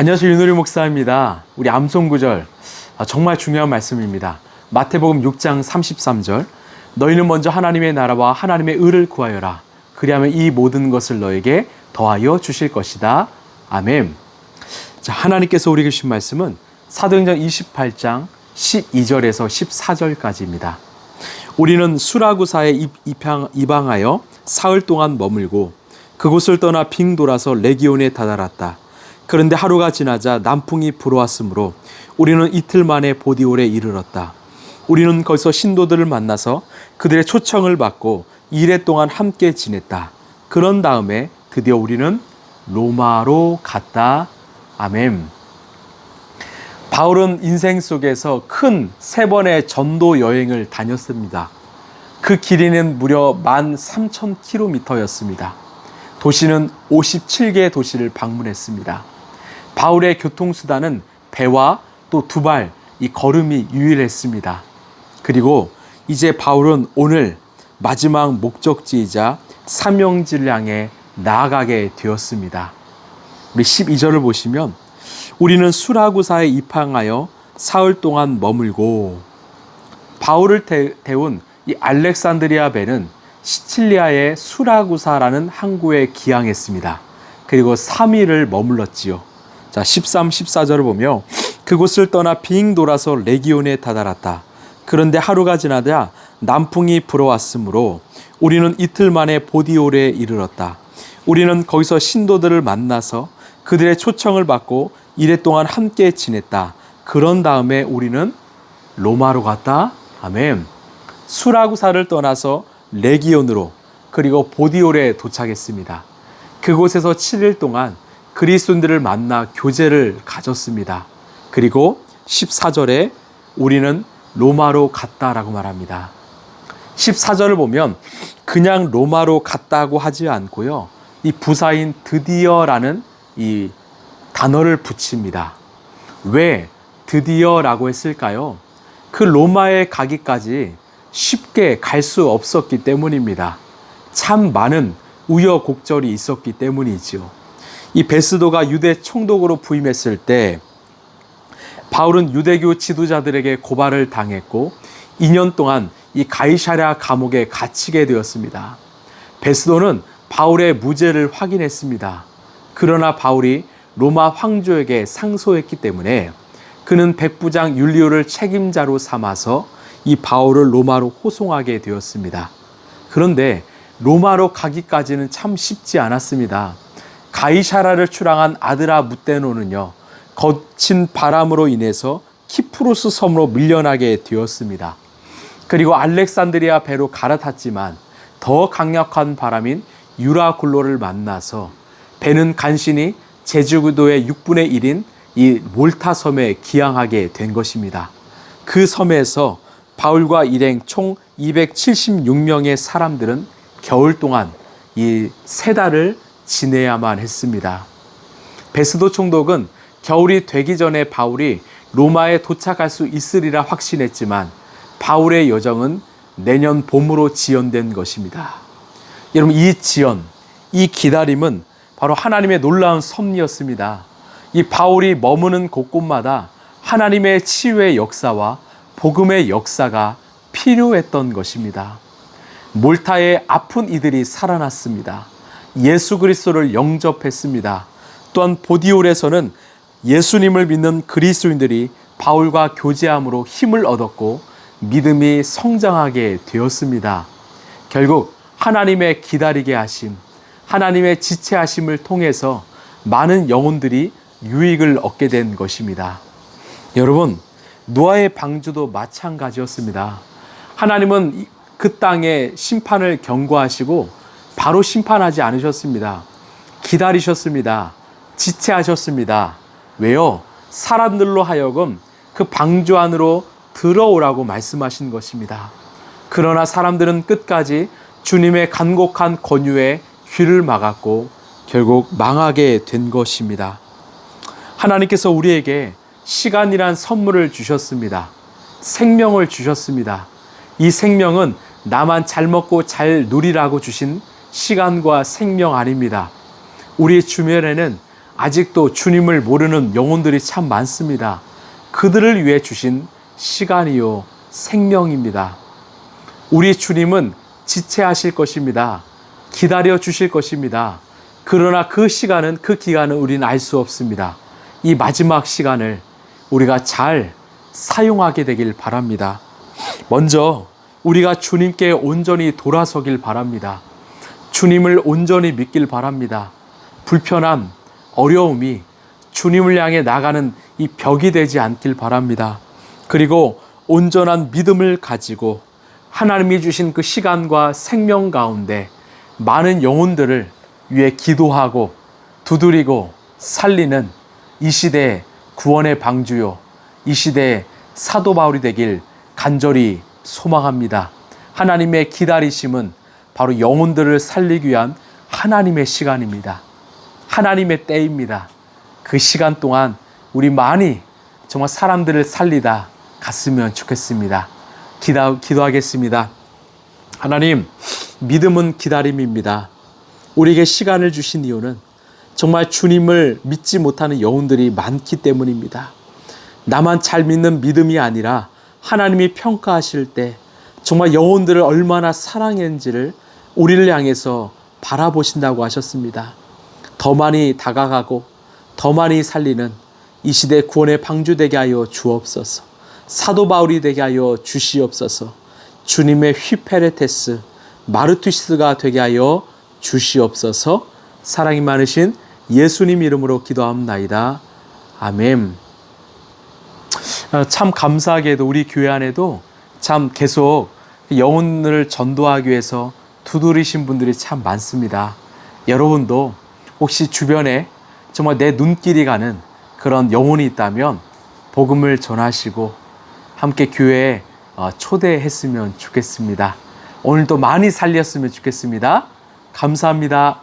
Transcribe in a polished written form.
안녕하세요. 윤호리 목사입니다. 우리 암송구절 정말 중요한 말씀입니다. 마태복음 6장 33절 너희는 먼저 하나님의 나라와 하나님의 의를 구하여라. 그리하면 이 모든 것을 너에게 더하여 주실 것이다. 아멘. 자, 하나님께서 우리에게 주신 말씀은 사도행전 28장 12절에서 14절까지입니다. 우리는 수라구사에 입항하여 사흘 동안 머물고 그곳을 떠나 빙 돌아서 레기온에 다다랐다. 그런데 하루가 지나자 남풍이 불어왔으므로 우리는 이틀 만에 보디올에 이르렀다. 우리는 거기서 신도들을 만나서 그들의 초청을 받고 2일 동안 함께 지냈다. 그런 다음에 드디어 우리는 로마로 갔다. 아멘. 바울은 인생 속에서 큰 3번의 전도 여행을 다녔습니다. 그 길이는 무려 13,000km였습니다. 도시는 57개의 도시를 방문했습니다. 바울의 교통수단은 배와 또 두발, 이 걸음이 유일했습니다. 그리고 이제 바울은 오늘 마지막 목적지이자 사명지를 향해 나아가게 되었습니다. 우리 12절을 보시면 우리는 수라구사에 입항하여 사흘 동안 머물고 바울을 태운 이 알렉산드리아 배는 시칠리아의 수라구사라는 항구에 기항했습니다. 그리고 3일을 머물렀지요. 자, 13, 14절을 보며 그곳을 떠나 빙 돌아서 레기온에 다다랐다. 그런데 하루가 지나자 남풍이 불어왔으므로 우리는 이틀 만에 보디올에 이르렀다. 우리는 거기서 신도들을 만나서 그들의 초청을 받고 2일 동안 함께 지냈다. 그런 다음에 우리는 로마로 갔다. 아멘. 수라구사를 떠나서 레기온으로 그리고 보디올에 도착했습니다. 그곳에서 7일 동안 그리스도인들을 만나 교제를 가졌습니다. 그리고 14절에 우리는 로마로 갔다라고 말합니다. 14절을 보면 그냥 로마로 갔다고 하지 않고요. 이 부사인 드디어라는 이 단어를 붙입니다. 왜 드디어라고 했을까요? 그 로마에 가기까지 쉽게 갈 수 없었기 때문입니다. 참 많은 우여곡절이 있었기 때문이지요. 이 베스도가 유대 총독으로 부임했을 때 바울은 유대교 지도자들에게 고발을 당했고 2년 동안 이 가이사랴 감옥에 갇히게 되었습니다. 베스도는 바울의 무죄를 확인했습니다. 그러나 바울이 로마 황조에게 상소했기 때문에 그는 백부장 율리오를 책임자로 삼아서 이 바울을 로마로 호송하게 되었습니다. 그런데 로마로 가기까지는 참 쉽지 않았습니다. 가이사라를 출항한 아드라 무떼노는요, 거친 바람으로 인해서 키프로스 섬으로 밀려나게 되었습니다. 그리고 알렉산드리아 배로 갈아탔지만 더 강력한 바람인 유라굴로를 만나서 배는 간신히 제주도의 6분의 1인 이 몰타 섬에 기항하게 된 것입니다. 그 섬에서 바울과 일행 총 276명의 사람들은 겨울 동안 이 3달을 지내야만 했습니다. 베스도 총독은 겨울이 되기 전에 바울이 로마에 도착할 수 있으리라 확신했지만 바울의 여정은 내년 봄으로 지연된 것입니다. 여러분, 이 지연, 이 기다림은 바로 하나님의 놀라운 섭리였습니다. 이 바울이 머무는 곳곳마다 하나님의 치유의 역사와 복음의 역사가 필요했던 것입니다. 몰타의 아픈 이들이 살아났습니다. 예수 그리스도를 영접했습니다. 또한 보디올에서는 예수님을 믿는 그리스도인들이 바울과 교제함으로 힘을 얻었고 믿음이 성장하게 되었습니다. 결국 하나님의 기다리게 하심, 하나님의 지체하심을 통해서 많은 영혼들이 유익을 얻게 된 것입니다. 여러분, 노아의 방주도 마찬가지였습니다. 하나님은 그 땅에 심판을 경고하시고 바로 심판하지 않으셨습니다. 기다리셨습니다. 지체하셨습니다. 왜요? 사람들로 하여금 그 방주 안으로 들어오라고 말씀하신 것입니다. 그러나 사람들은 끝까지 주님의 간곡한 권유에 귀를 막았고 결국 망하게 된 것입니다. 하나님께서 우리에게 시간이란 선물을 주셨습니다. 생명을 주셨습니다. 이 생명은 나만 잘 먹고 잘 누리라고 주신 시간과 생명 아닙니다. 우리 주변에는 아직도 주님을 모르는 영혼들이 참 많습니다. 그들을 위해 주신 시간이요 생명입니다. 우리 주님은 지체하실 것입니다. 기다려 주실 것입니다. 그러나 그 시간은, 그 기간은 우리는 알 수 없습니다. 이 마지막 시간을 우리가 잘 사용하게 되길 바랍니다. 먼저 우리가 주님께 온전히 돌아서길 바랍니다. 주님을 온전히 믿길 바랍니다. 불편함, 어려움이 주님을 향해 나가는 이 벽이 되지 않길 바랍니다. 그리고 온전한 믿음을 가지고 하나님이 주신 그 시간과 생명 가운데 많은 영혼들을 위해 기도하고 두드리고 살리는 이 시대의 구원의 방주요, 이 시대의 사도 바울이 되길 간절히 소망합니다. 하나님의 기다리심은 바로 영혼들을 살리기 위한 하나님의 시간입니다. 하나님의 때입니다. 그 시간 동안 우리 많이 정말 사람들을 살리다 갔으면 좋겠습니다. 기도하겠습니다. 하나님, 믿음은 기다림입니다. 우리에게 시간을 주신 이유는 정말 주님을 믿지 못하는 영혼들이 많기 때문입니다. 나만 잘 믿는 믿음이 아니라 하나님이 평가하실 때 정말 영혼들을 얼마나 사랑했는지를 우리를 향해서 바라보신다고 하셨습니다. 더 많이 다가가고 더 많이 살리는 이 시대 구원의 방주 되게 하여 주옵소서. 사도 바울이 되게 하여 주시옵소서. 주님의 휘페레테스 마르투시스가 되게 하여 주시옵소서. 사랑이 많으신 예수님 이름으로 기도합나이다. 아멘. 참 감사하게도 우리 교회 안에도 참 계속 영혼을 전도하기 위해서 두드리신 분들이 참 많습니다. 여러분도 혹시 주변에 정말 내 눈길이 가는 그런 영혼이 있다면 복음을 전하시고 함께 교회에 초대했으면 좋겠습니다. 오늘도 많이 살렸으면 좋겠습니다. 감사합니다.